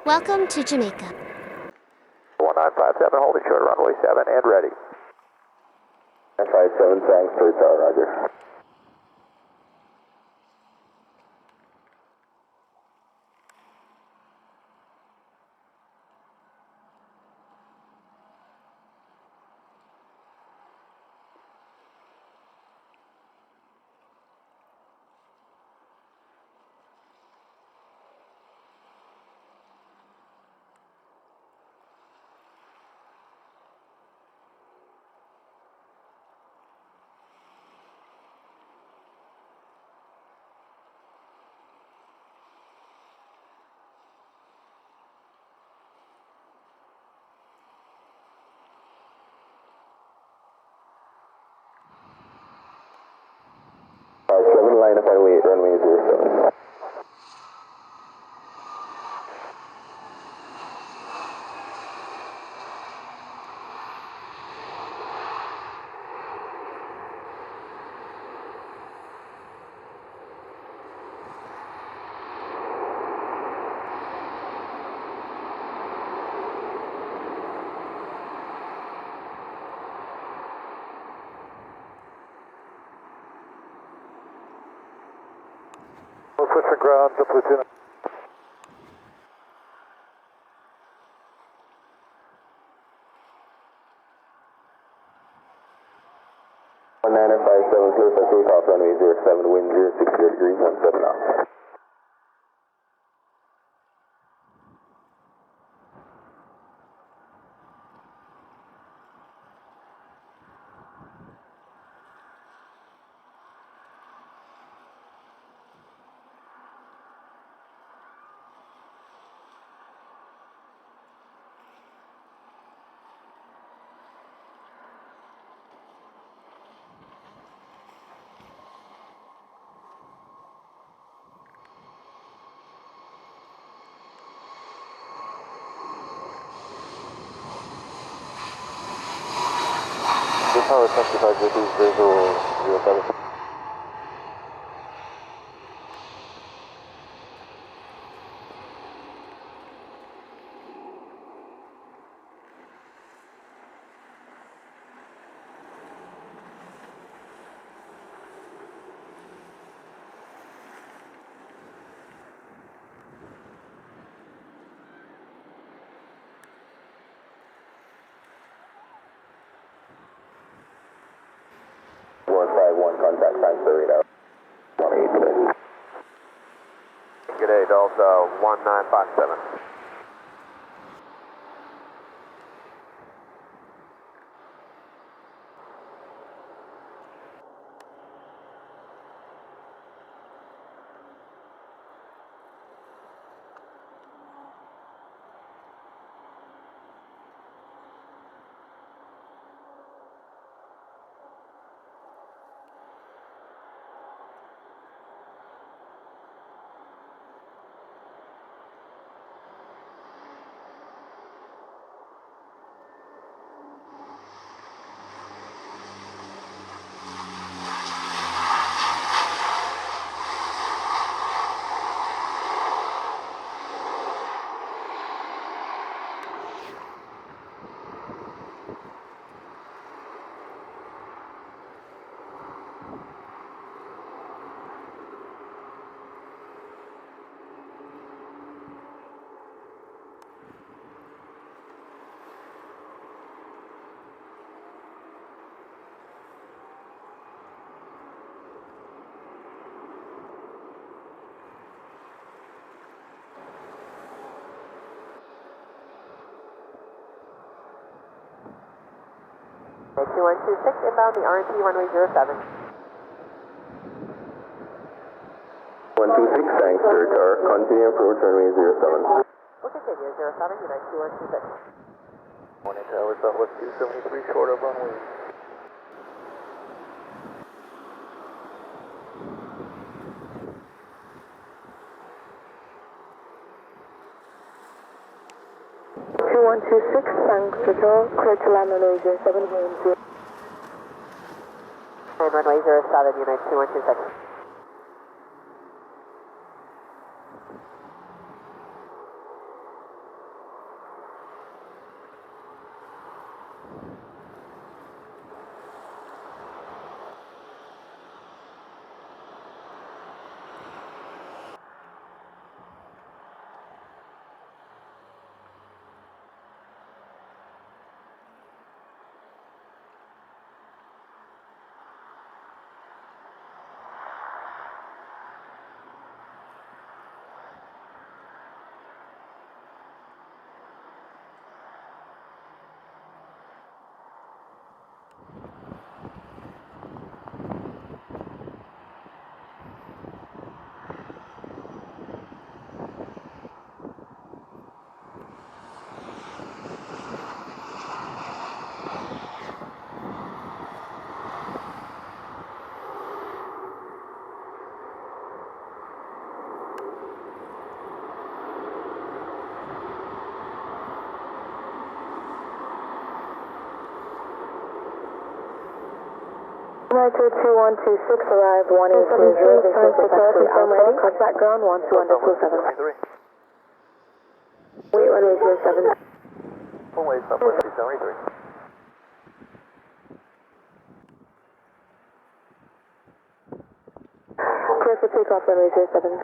Welcome to Jamaica. 1957, holding short runway 7 and ready. 957, thanks for tower, roger. Seven line up runway 07. We'll switch the ground to platoon. 1957, clear for takeoff, runway 07, wind 060 degrees, 17 knots. This power 75 degrees, visual 07. One contact, transfer radar. 18. G'day, Delta 1957. Okay, 2126 inbound, the RNT runway 07. 126, thanks for tower. Continue approach runway 07. We'll continue 07, United 2126. Morning tower, Southwest 273, short of runway. Thanks for tower. Clear to land runway 07, wind 0. And runway 07, United 2126. United 2126, arrive 1800, signs to Tower, confirm ready, contact ground 12127. Wait 1807. Runway Southwest 273. Clear for takeoff, runway 07.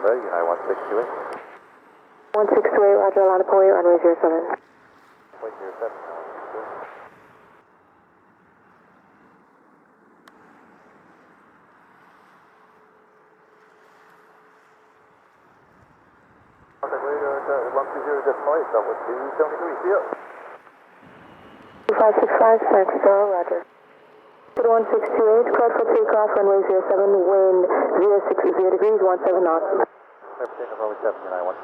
Very high 168. 162, roger, line up away, runway 07. Wait 07. Contact radar 120.8, Southwest 273, see ya. 2565, San Francisco, roger. 1628, cleared for takeoff, runway 07, wind 060 degrees, 17 knots. Clear for takeoff, runway 791.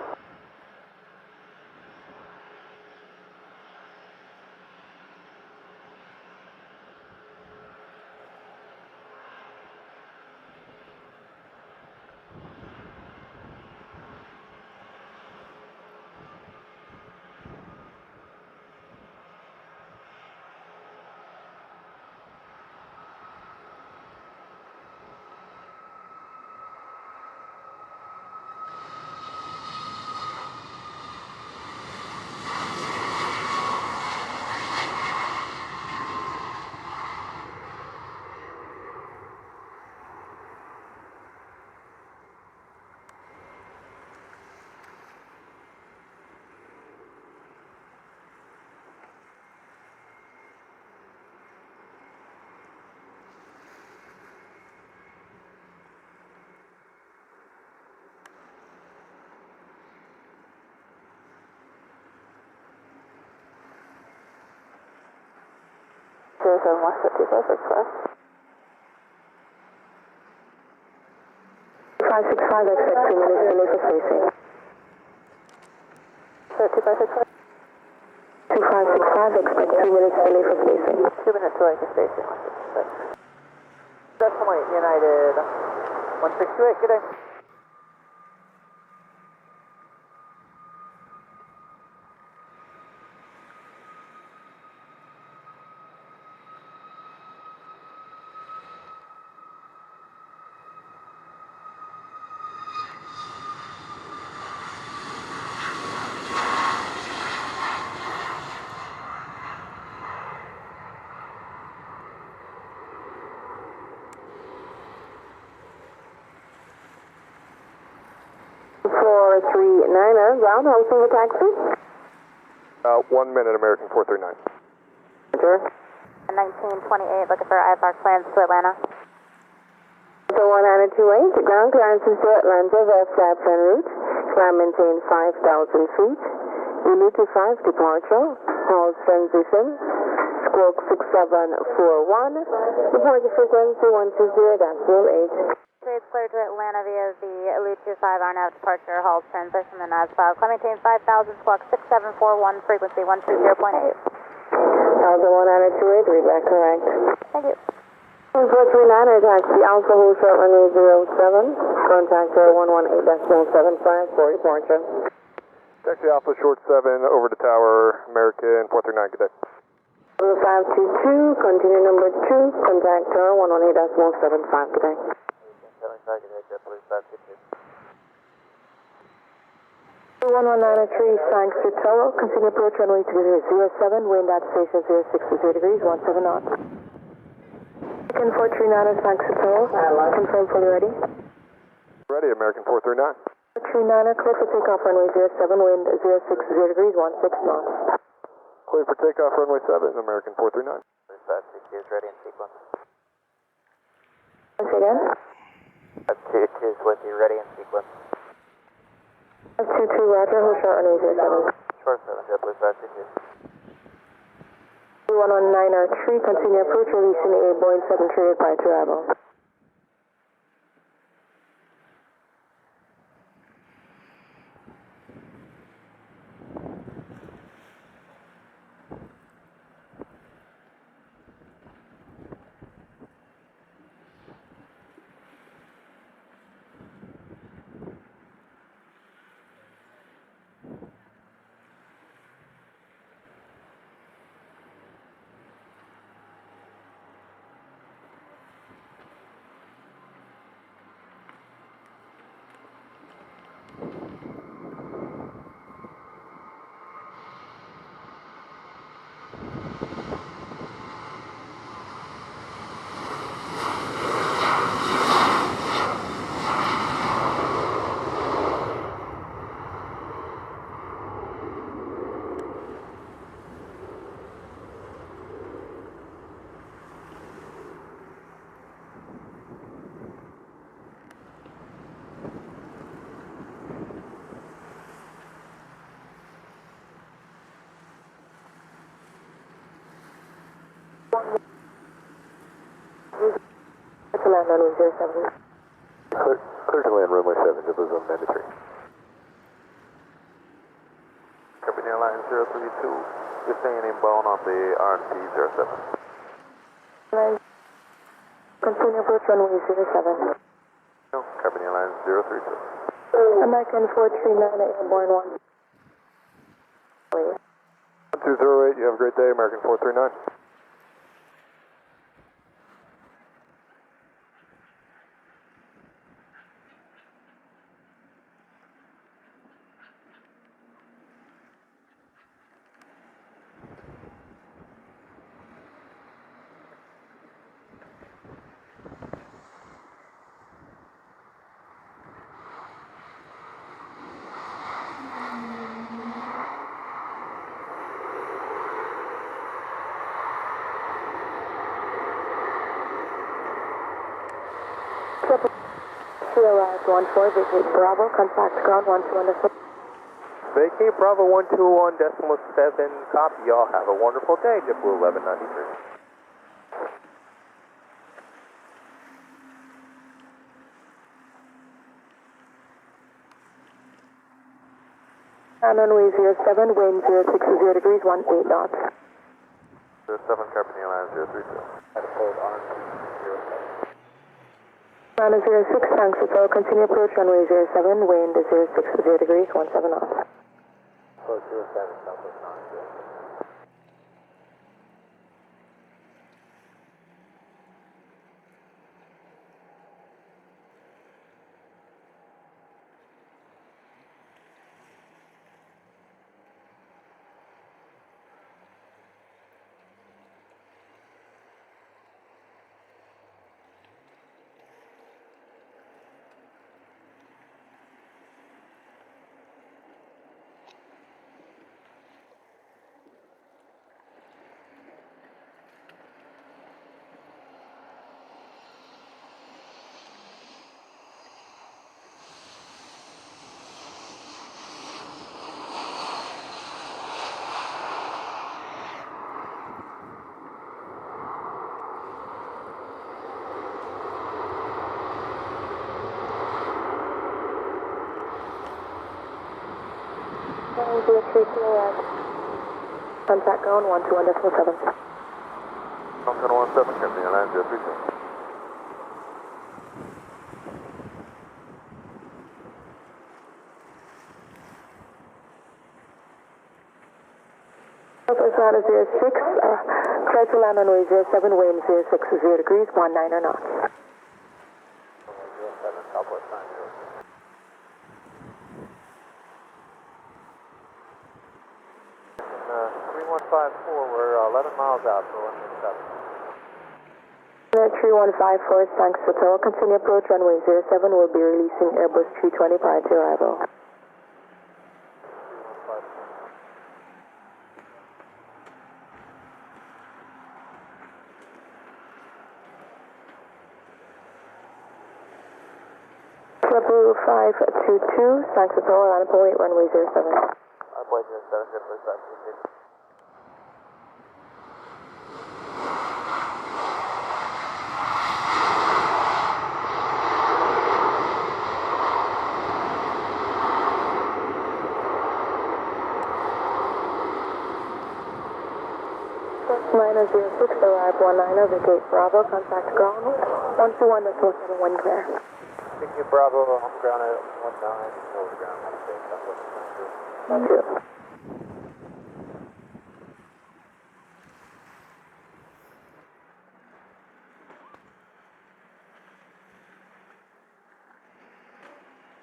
West 5565. 565, expect 2 minutes delay for spacing. 2565. 2565, expect 2 minutes delay for spacing. 2 minutes delay for spacing. Decimal United 168, good day. Ground, hosting the taxi. 1 minute, American 439. Roger. 1928, looking for IFR plans to Atlanta. So 1928, ground clearances to Atlanta, West en route. Climb maintain 5,000 feet. Zulu 25, departure. Hold transition. Squawk 6741. Departure frequency 120.08. Trades cleared to Atlanta via the Elite 25 RNAV departure, hold transition and as filed. Climb maintain 5,000, squawk 6741, frequency 120.8. Alpha 1928, read back correct. Thank you. 439, taxi Alpha Hold short runway 07. Contact 118.75 for departure. Taxi Alpha Short 7 over to Tower, American 439, good day. 522, continue number 2, contact 118.75, good day. 1193, thanks to Tower. Continue approach runway 07, wind at station 060 degrees, 17 knots. American 439, thanks to Tower. Confirm fully ready. Ready, American 439. 439, clear for takeoff runway 07, wind 060 degrees, 16 knots. Clear for takeoff, runway 7, American 439. 2-2 is ready in sequence. Once again. 2-2 is with you, ready in sequence. 2-2, roger, hold short runway 07. Short 7, JetBlue 522. 119 continue approach, releasing a Boeing 738 by arrival. To land runway 07. Clear to land runway 7, JetBlue zone 93. Caribbean Airlines 032, you're staying inbound on the RNP 07. Continue approach runway 07. No, Caribbean Airlines 032. American 439 airborne 1. 1208, you have a great day, American 439. CLS 14, vacate Bravo, contact ground 12 on the Vacate Bravo 121.7, copy. Y'all have a wonderful day, JetBlue 1193. And runway 07, wind 060 degrees, 18 knots. 07, Caribbean Airlines 032. Runway 06, thanks Hotel, continue approach runway 07, wind 060 degrees, 17 knots. Approach 07, Southwest 9. Contact ground 121.7. 117, Caribbean Airlines 032. Southwest Router 06, clear to land runway 07, wind 060 degrees, 19 knots. 07, Southwest 9. 3154, we're 11 miles out, so 167. 3154, thanks Hotel, continue approach runway 07, will be releasing Airbus 320 prior to arrival. 3154. JetBlue 522, San Antonio, line point runway 07. Point 07, JetBlue 522. Liner 06, arrive 19, vacate Bravo, contact ground, 121.71 wind clear. Thank you, Bravo, home ground at 19, over ground, Thank you.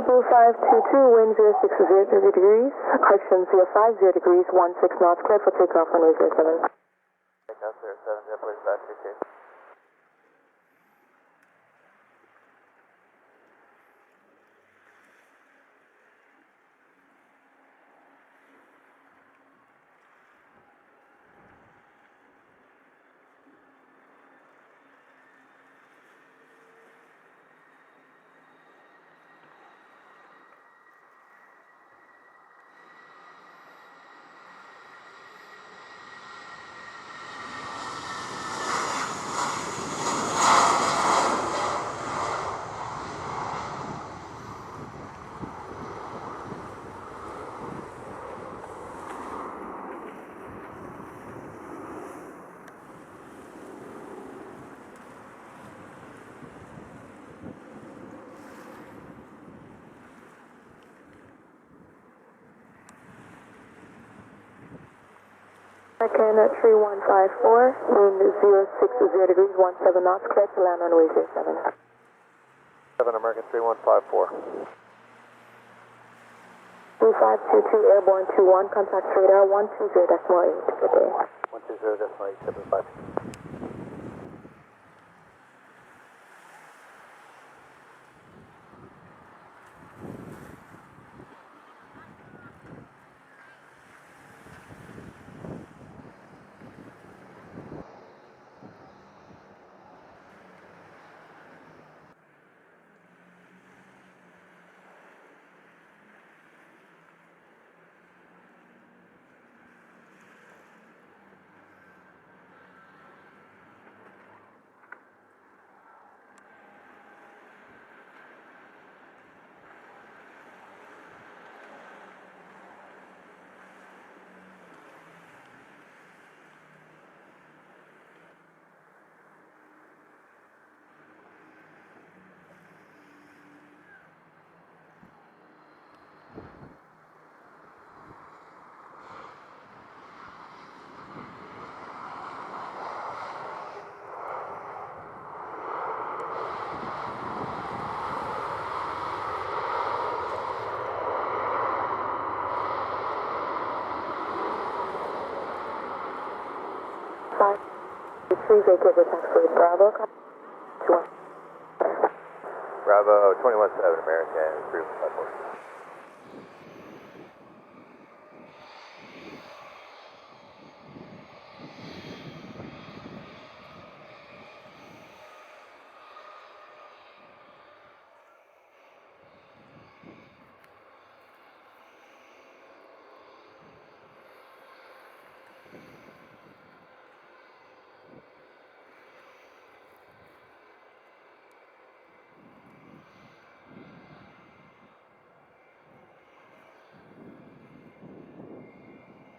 Blue 522, wind 060 degrees, correction 050 degrees, 16 knots, clear for takeoff runway 07. Takeoff 07, JetBlue 522. American 3154, wind 060 degrees, 17 knots, clear to land runway 07. 7 American 3154. Blue 522, airborne 21, contact radar 120.8. Good day. 120.875. Three vacate with taxi Bravo. Bravo 21-7 American 3154.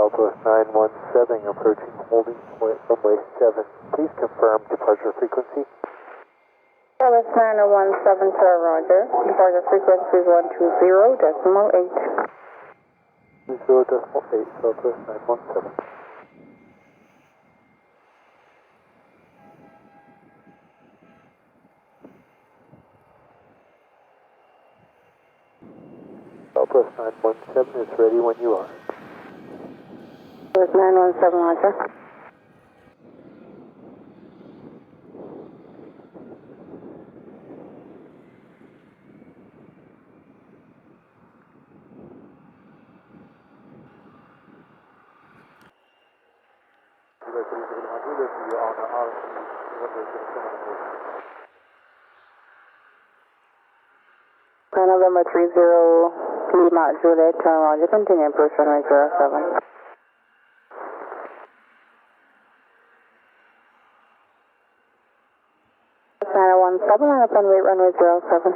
Southwest 917 approaching holding point runway 7. Please confirm departure frequency. Southwest 917 to Roger. Departure frequency is 120.8. 20.8 Southwest 917. Southwest 917 is ready when you are. Southwest 917 Roger. November 30 Lima Juliet, Roger, continue approach runway 07. Nine 17 line up on wait runway 07.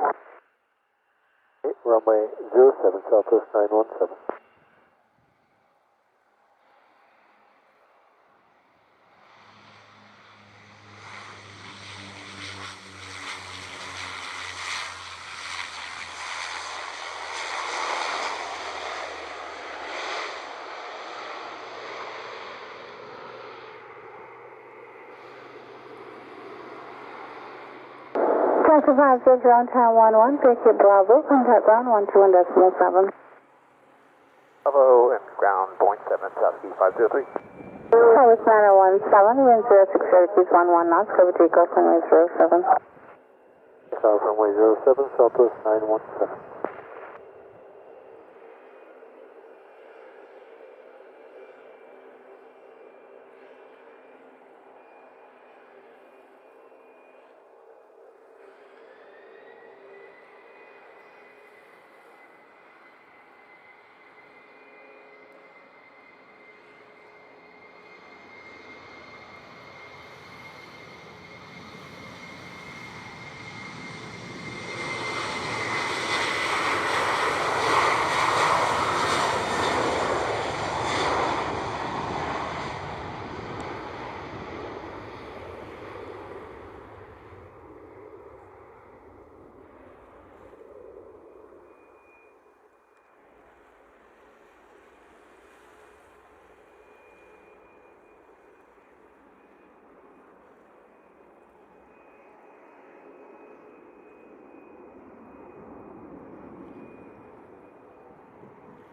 Okay, runway 07, Southwest 917. Taxi 56 ground time 11, Packet Bravo, contact ground 121.7. Bravo and ground point 7, Southwest 503. Southwest 917, wind 06 degrees 11 knots, cover takeoff runway 07. South runway 07, Southwest 917.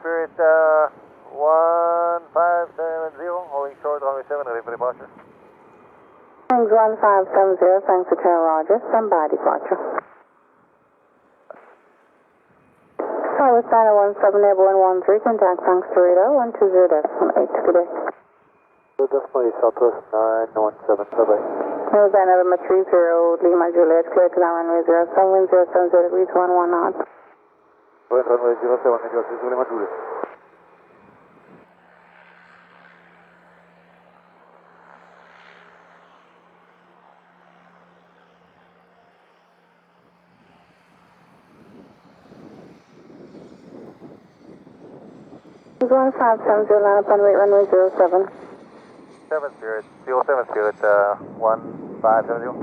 Spirit 1570, holding short, runway 7, ready for departure. Wings 1570, thanks for tail Roger, stand by departure. Southwest 917, airborne 13, contact thanks to radar 120.8, good day. Decimal Southwest 917, bye-bye. November November 30 Lima Juliet, clear to ground runway 07, wind 070 degrees 11 knots. Runway 07, New York, Lima Juliet. Wings 1570, line up on wait runway 07. 7 Spirit, 07 Spirit 1570.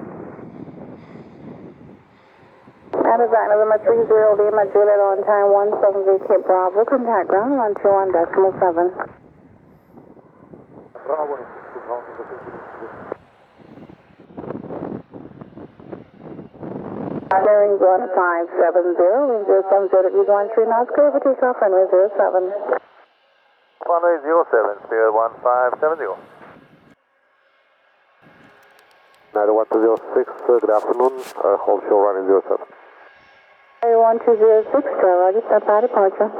Design November 30 Lima Juliet on time 17 Cape Bravo, contact ground 121.7. Bravo, Bearings 1570, wind 070 degrees 13 knots, clear for takeoff runway 07. Runway 07 Spirit 1570. 91206, good afternoon, hold show running 07. 1206, Roger, step by departure.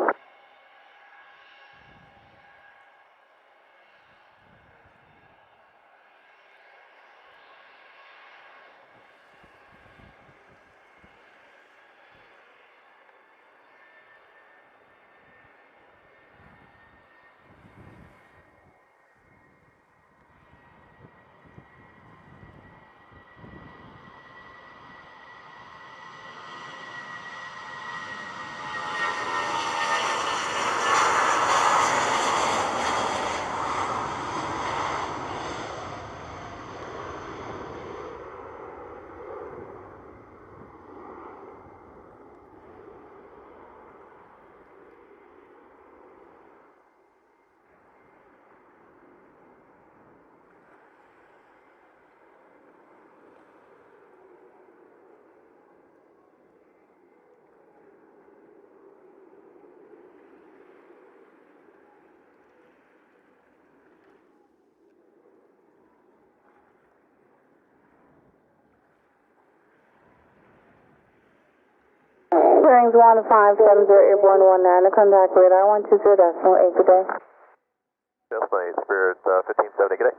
Bearings 1570, airborne 19, contact radar 120.8, good day. Decimal Spirit 1570, good day.